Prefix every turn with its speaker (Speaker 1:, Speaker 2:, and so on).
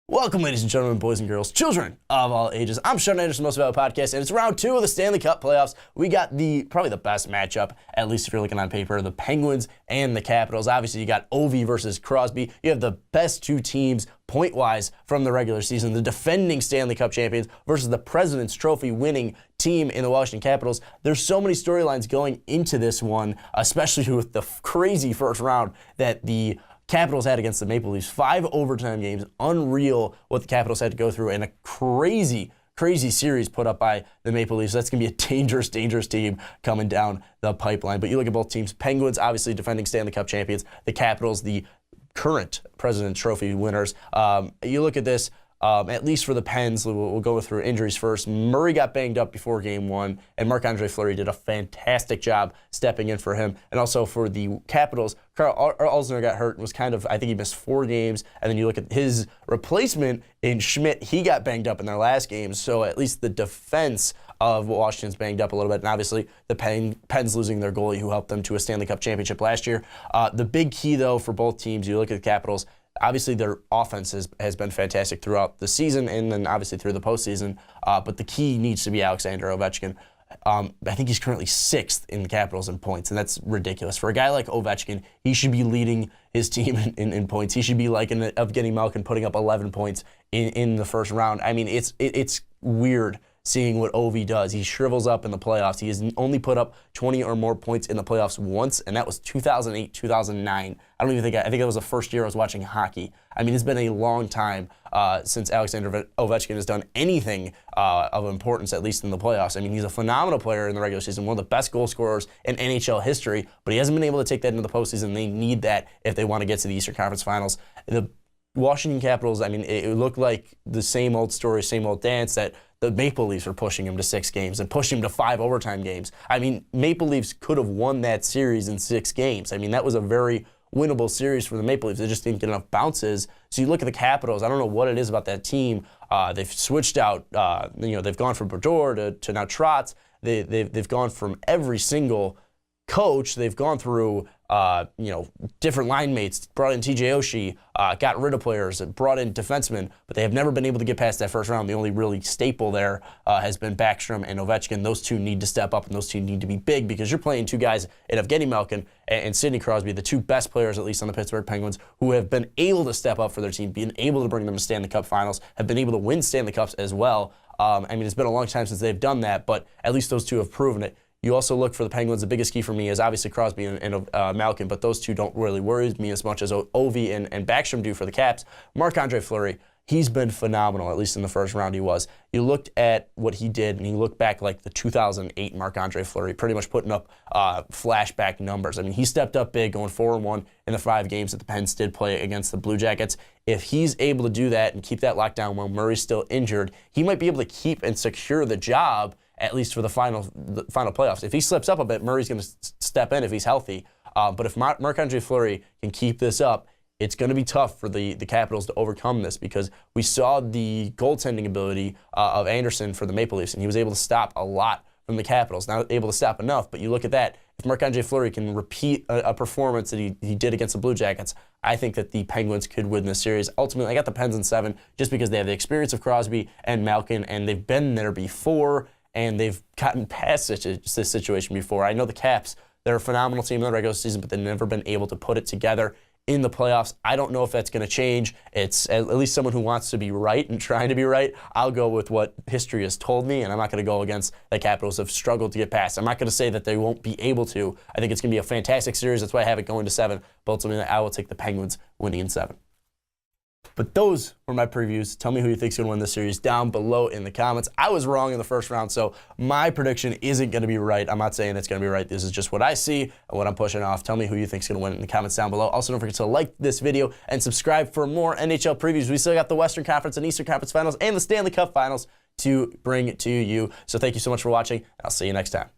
Speaker 1: Welcome, ladies and gentlemen, boys and girls, children of all ages. I'm Sean Anderson, Most Valuable Podcast, and it's round 2 of the Stanley Cup Playoffs. We got probably the best matchup, at least if you're looking on paper, the Penguins and the Capitals. Obviously, you got Ovi versus Crosby. You have the best two teams point-wise from the regular season, the defending Stanley Cup champions versus the President's Trophy winning team in the Washington Capitals. There's so many storylines going into this one, especially with the crazy first round that the Capitals had against the Maple Leafs. 5 overtime games, unreal what the Capitals had to go through, and a crazy series put up by the Maple Leafs. That's going to be a dangerous team coming down the pipeline. But you look at both teams. Penguins, obviously defending Stanley Cup champions. The Capitals, the current President's Trophy winners. You look at this, at least for the Pens, we'll go through injuries first. Murray got banged up before Game 1, and Marc-Andre Fleury did a fantastic job stepping in for him. And also for the Capitals, Carl Alzner got hurt and was I think he missed 4 games. And then you look at his replacement in Schmidt, he got banged up in their last game. So at least the defense of Washington's banged up a little bit. And obviously the Pens losing their goalie who helped them to a Stanley Cup championship last year. The big key, though, for both teams, you look at the Capitals, obviously, their offense has been fantastic throughout the season and then obviously through the postseason. But the key needs to be Alexander Ovechkin. I think he's currently 6th in the Capitals in points, and that's ridiculous. For a guy like Ovechkin, he should be leading his team in points. He should be like Evgeny Malkin putting up 11 points in the first round. I mean, it's weird seeing what Ovi does. He shrivels up in the playoffs. He has only put up 20 or more points in the playoffs once, and that was 2008, 2009. I think that was the first year I was watching hockey. I mean, it's been a long time since Alexander Ovechkin has done anything of importance, at least in the playoffs. I mean, he's a phenomenal player in the regular season, one of the best goal scorers in NHL history, but he hasn't been able to take that into the postseason. They need that if they want to get to the Eastern Conference Finals. The Washington Capitals, I mean, it looked like the same old story, same old dance that the Maple Leafs were pushing him to 6 games and pushing him to 5 overtime games. I mean, Maple Leafs could have won that series in 6 games. I mean, that was a very winnable series for the Maple Leafs. They just didn't get enough bounces. So you look at the Capitals, I don't know what it is about that team. They've switched out, they've gone from Brodeur to now Trotz. They've gone from every single coach. They've gone through different line mates, brought in TJ Oshie, got rid of players, brought in defensemen, but they have never been able to get past that first round. The only really staple there has been Backstrom and Ovechkin. Those two need to step up, and those two need to be big because you're playing 2 guys in Evgeny Malkin and Sidney Crosby, the 2 best players, at least on the Pittsburgh Penguins, who have been able to step up for their team, been able to bring them to Stanley Cup finals, have been able to win Stanley Cups as well. I mean, it's been a long time since they've done that, but at least those 2 have proven it. You also look for the Penguins. The biggest key for me is obviously Crosby and Malkin, but those 2 don't really worry me as much as Ovi and Backstrom do for the Caps. Marc-Andre Fleury, he's been phenomenal, at least in the first round he was. You looked at what he did, and you look back like the 2008 Marc-Andre Fleury, pretty much putting up flashback numbers. I mean, he stepped up big, going 4-1 in the 5 games that the Pens did play against the Blue Jackets. If he's able to do that and keep that lockdown while Murray's still injured, he might be able to keep and secure the job, at least for the final playoffs. If he slips up a bit, Murray's going to step in if he's healthy. But if Marc-Andre Fleury can keep this up, it's going to be tough for the Capitals to overcome this because we saw the goaltending ability of Anderson for the Maple Leafs, and he was able to stop a lot from the Capitals. Not able to stop enough, but you look at that. If Marc-Andre Fleury can repeat a performance that he did against the Blue Jackets, I think that the Penguins could win this series. Ultimately, I got the Pens in 7 just because they have the experience of Crosby and Malkin, and they've been there before, and they've gotten past this situation before. I know the Caps, they're a phenomenal team in the regular season, but they've never been able to put it together in the playoffs. I don't know if that's going to change. It's at least someone who wants to be right and trying to be right. I'll go with what history has told me, and I'm not going to go against the Capitals have struggled to get past. I'm not going to say that they won't be able to. I think it's going to be a fantastic series. That's why I have it going to 7, but ultimately I will take the Penguins winning in 7. But those were my previews. Tell me who you think is going to win this series down below in the comments. I was wrong in the first round, so my prediction isn't going to be right. I'm not saying it's going to be right. This is just what I see and what I'm pushing off. Tell me who you think is going to win in the comments down below. Also, don't forget to like this video and subscribe for more NHL previews. We still got the Western Conference and Eastern Conference Finals and the Stanley Cup Finals to bring to you. So thank you so much for watching. I'll see you next time.